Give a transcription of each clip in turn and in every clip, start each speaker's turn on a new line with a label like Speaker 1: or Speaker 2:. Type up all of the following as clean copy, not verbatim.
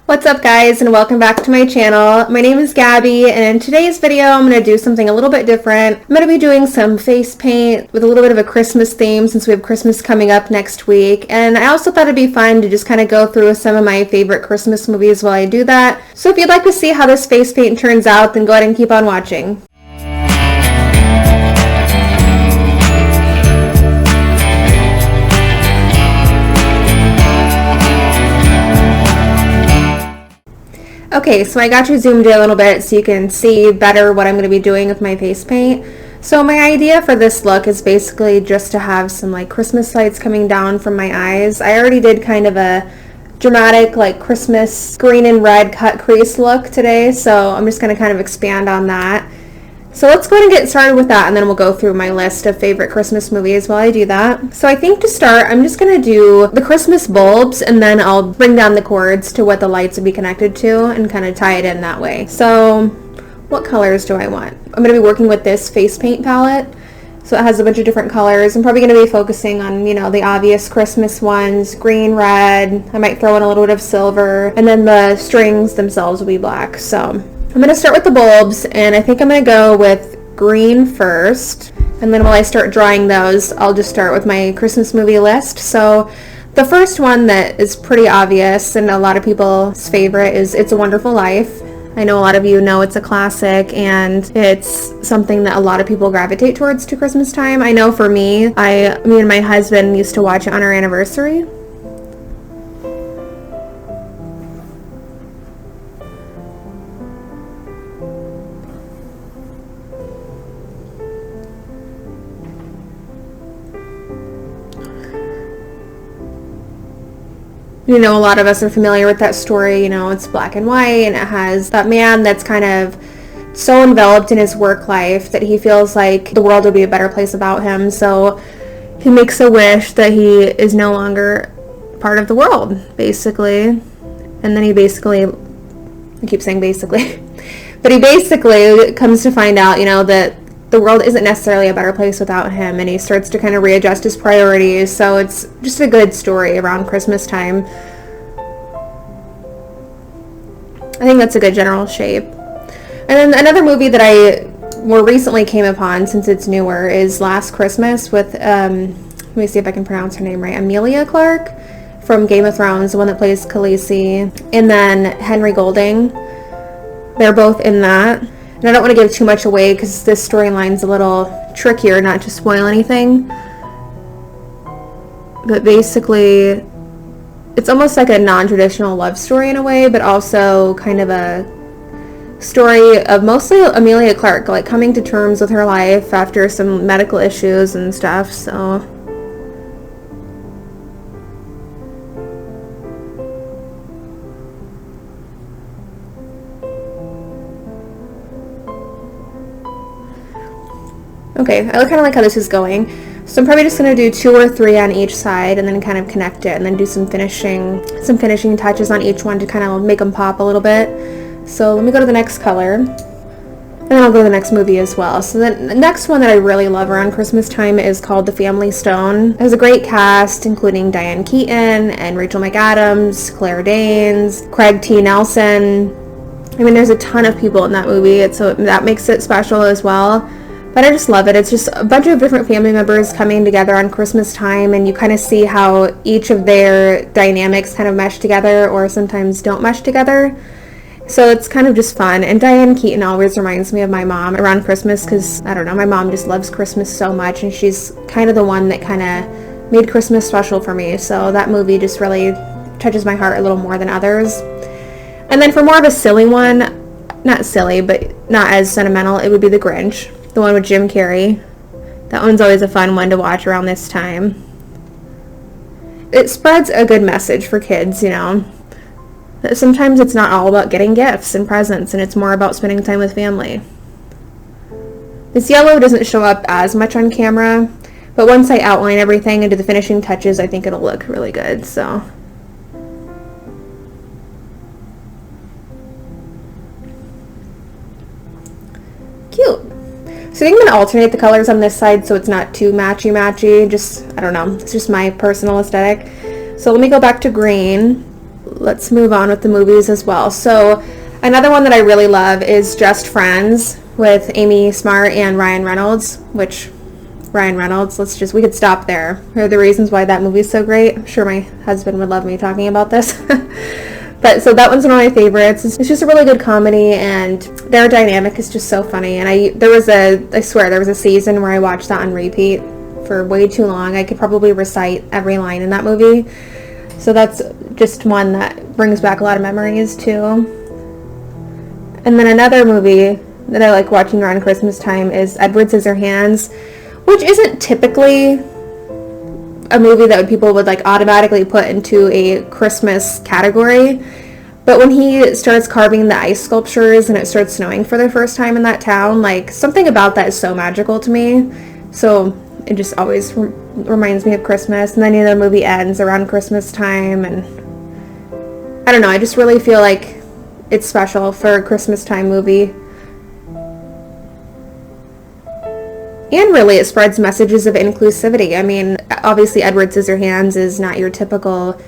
Speaker 1: What's up guys, and welcome back to my channel. My name is Gabby, and in today's video I'm going to do something a little bit different. I'm going to be doing some face paint with a little bit of a Christmas theme since we have Christmas coming up next week, and I also thought it'd be fun to just kind of go through some of my favorite Christmas movies while I do that. So if you'd like to see how this face paint turns out, then go ahead and keep on watching. Okay, so I got you zoomed in a little bit so you can see better what I'm going to be doing with my face paint. So my idea for this look is basically just to have some like Christmas lights coming down from my eyes. I already did kind of a dramatic like Christmas green and red cut crease look today, so I'm just going to kind of expand on that. So let's go ahead and get started with that, and then we'll go through my list of favorite Christmas movies while I do that. So I think to start, I'm just going to do the Christmas bulbs, and then I'll bring down the cords to what the lights would be connected to and kind of tie it in that way. So what colors do I want? I'm going to be working with this face paint palette. So it has a bunch of different colors. I'm probably going to be focusing on, you know, the obvious Christmas ones, green, red. I might throw in a little bit of silver, and then the strings themselves will be black. So I'm going to start with the bulbs, and I think I'm going to go with green first, and then while I start drawing those, I'll just start with my Christmas movie list. So the first one that is pretty obvious and a lot of people's favorite is It's a Wonderful Life. I know a lot of you know it's a classic, and it's something that a lot of people gravitate towards to Christmas time. I know for me, me and my husband used to watch it on our anniversary. You know, a lot of us are familiar with that story. You know, it's black and white, and it has that man that's kind of so enveloped in his work life that he feels like the world would be a better place without him. So he makes a wish that he is no longer part of the world, basically. And then he basically, I keep saying basically, but he basically comes to find out, you know, that the world isn't necessarily a better place without him, and he starts to kind of readjust his priorities. So it's just a good story around Christmas time. I think that's a good general shape. And then another movie that I more recently came upon, since it's newer, is Last Christmas with, let me see if I can pronounce her name right, Emilia Clarke from Game of Thrones, the one that plays Khaleesi, and then Henry Golding. They're both in that. And I don't want to give too much away because this storyline's a little trickier, not to spoil anything. But basically, it's almost like a non-traditional love story in a way, but also kind of a story of mostly Emilia Clarke, like coming to terms with her life after some medical issues and stuff, so. Okay, I kind of like how this is going. So I'm probably just going to do 2 or 3 on each side and then kind of connect it, and then do some finishing touches on each one to kind of make them pop a little bit. So let me go to the next color, and then I'll go to the next movie as well. So the next one that I really love around Christmas time is called The Family Stone. It has a great cast, including Diane Keaton and Rachel McAdams, Claire Danes, Craig T. Nelson. I mean, there's a ton of people in that movie, so that makes it special as well. But I just love it. It's just a bunch of different family members coming together on Christmas time, and you kind of see how each of their dynamics kind of mesh together or sometimes don't mesh together. So it's kind of just fun. And Diane Keaton always reminds me of my mom around Christmas because, I don't know, my mom just loves Christmas so much, and she's kind of the one that kind of made Christmas special for me. So that movie just really touches my heart a little more than others. And then for more of a silly one, not silly, but not as sentimental, it would be The Grinch. The one with Jim Carrey. That one's always a fun one to watch around this time. It spreads a good message for kids, you know. That sometimes it's not all about getting gifts and presents, and it's more about spending time with family. This yellow doesn't show up as much on camera, but once I outline everything and do the finishing touches, I think it'll look really good, so. Cute. So I think I'm going to alternate the colors on this side so it's not too matchy-matchy. Just, I don't know, it's just my personal aesthetic. So let me go back to green. let's move on with the movies as well. So another one that I really love is Just Friends with Amy Smart and Ryan Reynolds, which Ryan Reynolds, we could stop there. Here are the reasons why that movie is so great. I'm sure my husband would love me talking about this. But so that one's one of my favorites. It's just a really good comedy, and their dynamic is just so funny. And I swear there was a season where I watched that on repeat for way too long. I could probably recite every line in that movie. So that's just one that brings back a lot of memories too. And then another movie that I like watching around Christmas time is Edward Scissorhands, which isn't typically a movie that people would like automatically put into a Christmas category. But when he starts carving the ice sculptures and it starts snowing for the first time in that town, like something about that is so magical to me. So it just always reminds me of Christmas. And then the movie ends around Christmas time, and I don't know, I just really feel like it's special for a Christmas time movie. And really, it spreads messages of inclusivity. I mean, obviously, Edward Scissorhands is not your typical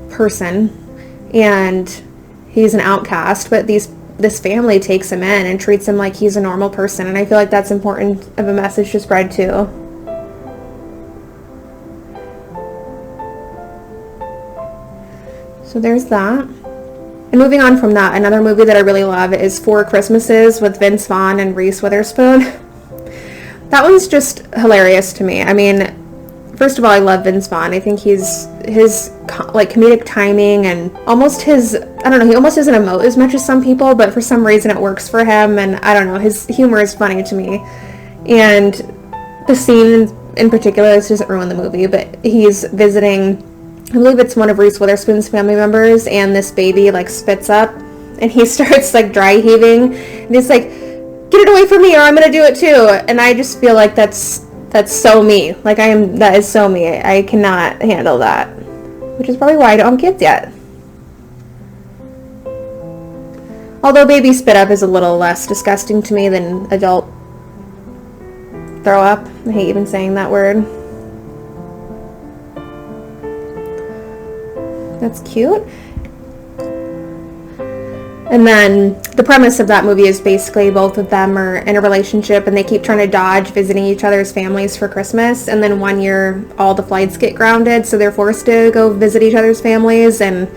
Speaker 1: person, and he's an outcast, but this family takes him in and treats him like he's a normal person, and I feel like that's important of a message to spread too. So there's that. And moving on from that, another movie that I really love is Four Christmases with Vince Vaughn and Reese Witherspoon. That one's just hilarious to me. I mean, first of all, I love Vince Vaughn. I think his like comedic timing and almost he almost doesn't emote as much as some people, but for some reason it works for him, and I don't know, his humor is funny to me. And the scene in particular, this doesn't ruin the movie, but he's visiting, I believe it's one of Reese Witherspoon's family members, and this baby like spits up and he starts like dry heaving, and he's like, "Get it away from me or I'm gonna do it too." And I just feel like that's so me. Like that is so me. I cannot handle that, which is probably why I don't have kids yet. Although baby spit up is a little less disgusting to me than adult throw up. I hate even saying that word. That's cute. And then the premise of that movie is basically both of them are in a relationship and they keep trying to dodge visiting each other's families for Christmas. And then one year all the flights get grounded, so they're forced to go visit each other's families. And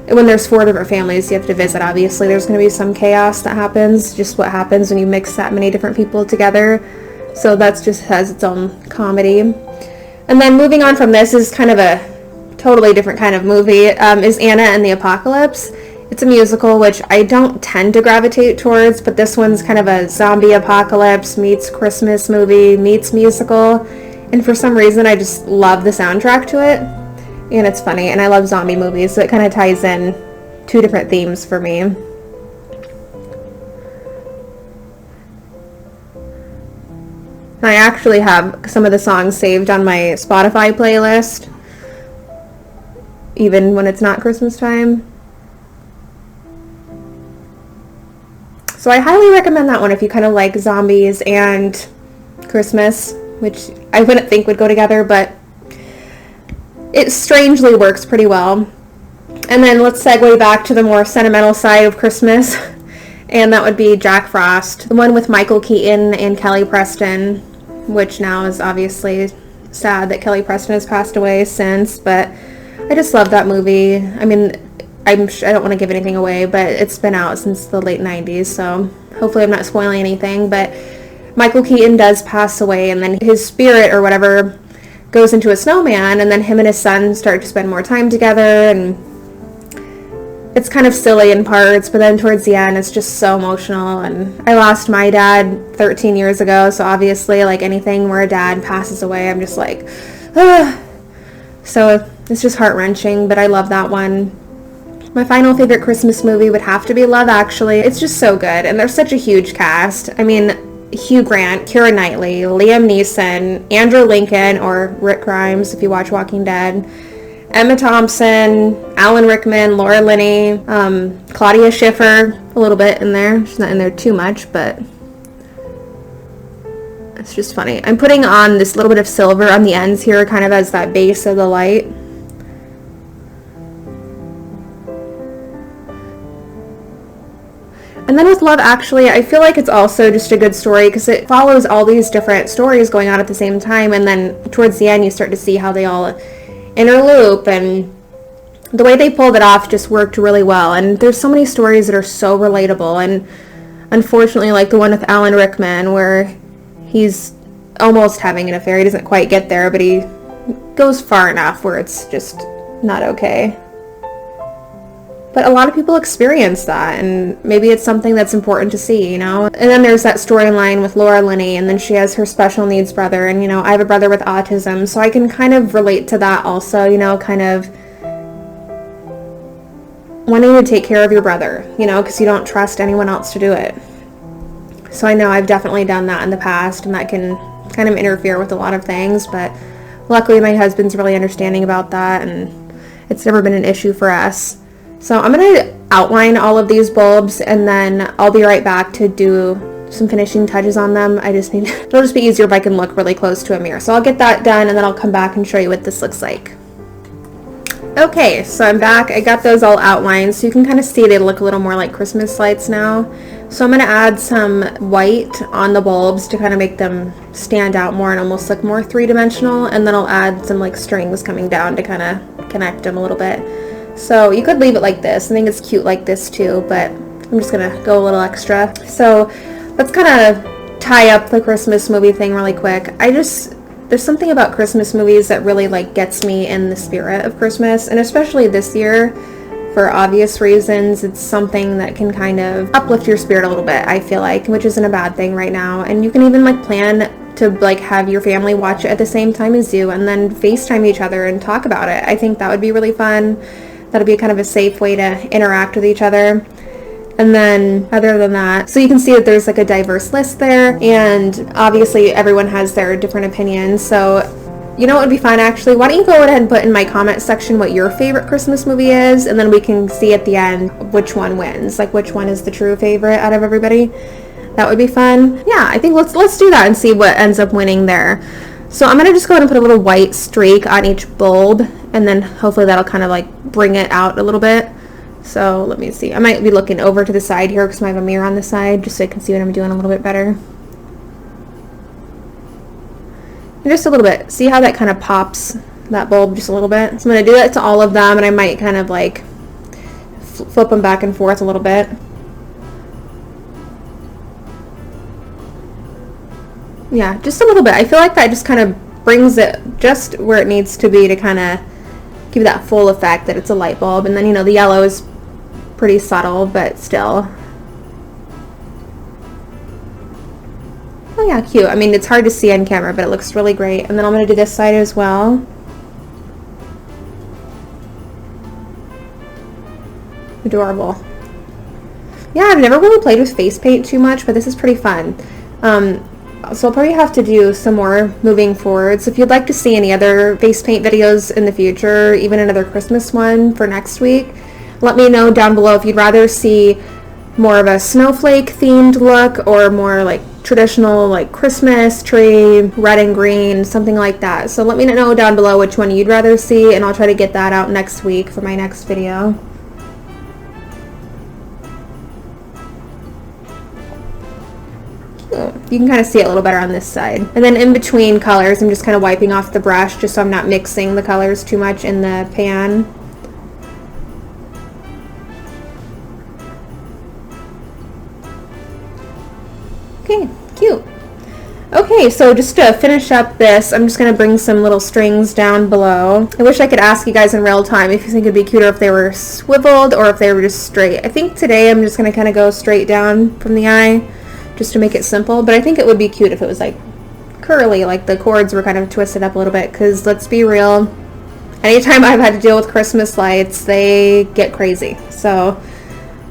Speaker 1: when there's 4 different families you have to visit, obviously there's going to be some chaos that happens, just what happens when you mix that many different people together. So that's just has its own comedy. And then moving on from this is kind of a totally different kind of movie, is Anna and the Apocalypse. It's a musical, which I don't tend to gravitate towards, but this one's kind of a zombie apocalypse meets Christmas movie meets musical, and for some reason I just love the soundtrack to it, and it's funny, and I love zombie movies, so it kind of ties in 2 different themes for me. I actually have some of the songs saved on my Spotify playlist, even when it's not Christmas time. So I highly recommend that one if you kind of like zombies and Christmas, which I wouldn't think would go together, but it strangely works pretty well. And then let's segue back to the more sentimental side of Christmas, and that would be Jack Frost, the one with Michael Keaton and Kelly Preston, which now is obviously sad that Kelly Preston has passed away since, but I just love that movie. I mean, I don't want to give anything away, but it's been out since the late 90s, so hopefully I'm not spoiling anything, but Michael Keaton does pass away, and then his spirit or whatever goes into a snowman, and then him and his son start to spend more time together, and it's kind of silly in parts, but then towards the end it's just so emotional. And I lost my dad 13 years ago, so obviously like anything where a dad passes away, I'm just like, ah. So it's just heart-wrenching, but I love that one. My final favorite Christmas movie would have to be Love Actually. It's just so good, and there's such a huge cast. I mean, Hugh Grant, Keira Knightley, Liam Neeson, Andrew Lincoln, or Rick Grimes if you watch Walking Dead, Emma Thompson, Alan Rickman, Laura Linney, Claudia Schiffer, a little bit in there. She's not in there too much, but it's just funny. I'm putting on this little bit of silver on the ends here, kind of as that base of the light. And then with Love Actually, I feel like it's also just a good story because it follows all these different stories going on at the same time, and then towards the end you start to see how they all interloop, and the way they pulled it off just worked really well. And there's so many stories that are so relatable, and unfortunately, like the one with Alan Rickman where he's almost having an affair. He doesn't quite get there, but he goes far enough where it's just not okay. But a lot of people experience that, and maybe it's something that's important to see, you know? And then there's that storyline with Laura Linney, and then she has her special needs brother, and, you know, I have a brother with autism, so I can kind of relate to that also, you know, kind of wanting to take care of your brother, you know, because you don't trust anyone else to do it. So I know I've definitely done that in the past, and that can kind of interfere with a lot of things, but luckily my husband's really understanding about that, and it's never been an issue for us. So I'm going to outline all of these bulbs, and then I'll be right back to do some finishing touches on them. It'll just be easier if I can look really close to a mirror. So I'll get that done, and then I'll come back and show you what this looks like. Okay, so I'm back. I got those all outlined, so you can kind of see they look a little more like Christmas lights now. So I'm going to add some white on the bulbs to kind of make them stand out more and almost look more three-dimensional, and then I'll add some like strings coming down to kind of connect them a little bit. So you could leave it like this. I think it's cute like this too, but I'm just gonna go a little extra. So let's kind of tie up the Christmas movie thing really quick. There's something about Christmas movies that really like gets me in the spirit of Christmas, and especially this year, for obvious reasons, it's something that can kind of uplift your spirit a little bit, I feel like, which isn't a bad thing right now. And you can even like plan to like have your family watch it at the same time as you, and then FaceTime each other and talk about it. I think that would be really fun. That'll be kind of a safe way to interact with each other. And then other than that, so you can see that there's like a diverse list there, and obviously everyone has their different opinions. So you know what would be fun actually? Why don't you go ahead and put in my comment section what your favorite Christmas movie is, and then we can see at the end which one wins, like which one is the true favorite out of everybody. That would be fun. Yeah, I think let's do that and see what ends up winning there. So I'm going to just go ahead and put a little white streak on each bulb, and then hopefully that'll kind of like bring it out a little bit. So let me see. I might be looking over to the side here because I have a mirror on the side, just so I can see what I'm doing a little bit better. And just a little bit. See how that kind of pops that bulb just a little bit? So I'm going to do that to all of them, and I might kind of like flip them back and forth a little bit. Yeah, just a little bit. I feel like that just kind of brings it just where it needs to be to kind of give that full effect that it's a light bulb. And then, you know, the yellow is pretty subtle, but still. Oh yeah, cute. I mean, it's hard to see on camera, but it looks really great. And then I'm going to do this side as well. Adorable. Yeah, I've never really played with face paint too much, but this is pretty fun. So I'll probably have to do some more moving forward. So if you'd like to see any other face paint videos in the future, even another Christmas one for next week, let me know down below if you'd rather see more of a snowflake themed look or more like traditional like Christmas tree, red and green, something like that. So let me know down below which one you'd rather see, and I'll try to get that out next week for my next video. You can kind of see it a little better on this side. And then in between colors, I'm just kind of wiping off the brush just so I'm not mixing the colors too much in the pan. Okay, cute. Okay, so just to finish up this, I'm just going to bring some little strings down below. I wish I could ask you guys in real time if you think it'd be cuter if they were swiveled or if they were just straight. I think today I'm just going to kind of go straight down from the eye, just to make it simple, but I think it would be cute if it was like curly, like the cords were kind of twisted up a little bit, because let's be real, anytime I've had to deal with Christmas lights, they get crazy. So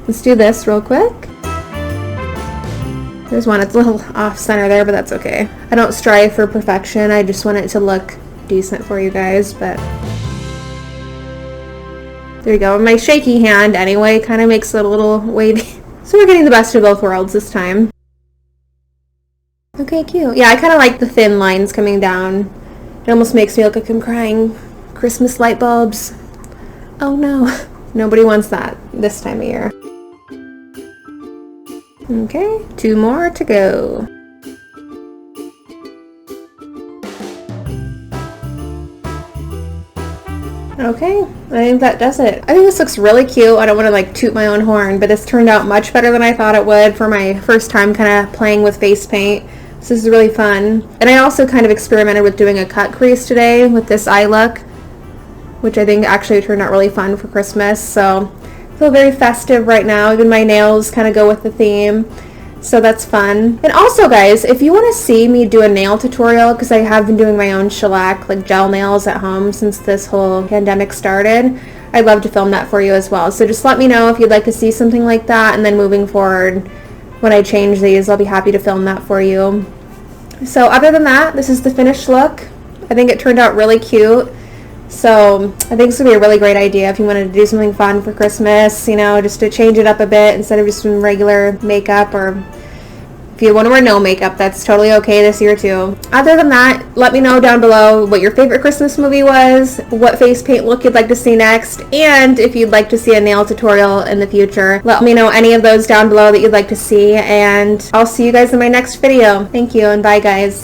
Speaker 1: let's do this real quick. There's one, it's a little off center there, but that's okay. I don't strive for perfection, I just want it to look decent for you guys, but there you go. My shaky hand anyway kind of makes it a little wavy. So we're getting the best of both worlds this time. Okay, cute. Yeah, I kind of like the thin lines coming down. It almost makes me look like I'm crying. Christmas light bulbs. Oh no. Nobody wants that this time of year. Okay, 2 more to go. Okay, I think that does it. I think this looks really cute. I don't want to like toot my own horn, but this turned out much better than I thought it would for my first time kind of playing with face paint. This is really fun. And I also kind of experimented with doing a cut crease today with this eye look, which I think actually turned out really fun for Christmas. So I feel very festive right now. Even my nails kind of go with the theme. So that's fun. And also, guys, if you want to see me do a nail tutorial, because I have been doing my own shellac, like gel nails at home since this whole pandemic started, I'd love to film that for you as well. So just let me know if you'd like to see something like that, and then moving forward, when I change these, I'll be happy to film that for you. So other than that, this is the finished look. I think it turned out really cute. So I think this would be a really great idea if you wanted to do something fun for Christmas, you know, just to change it up a bit instead of just some regular makeup, or if you want to wear no makeup, that's totally okay this year too. Other than that, let me know down below what your favorite Christmas movie was, what face paint look you'd like to see next, and if you'd like to see a nail tutorial in the future. Let me know any of those down below that you'd like to see, and I'll see you guys in my next video. Thank you, and bye guys.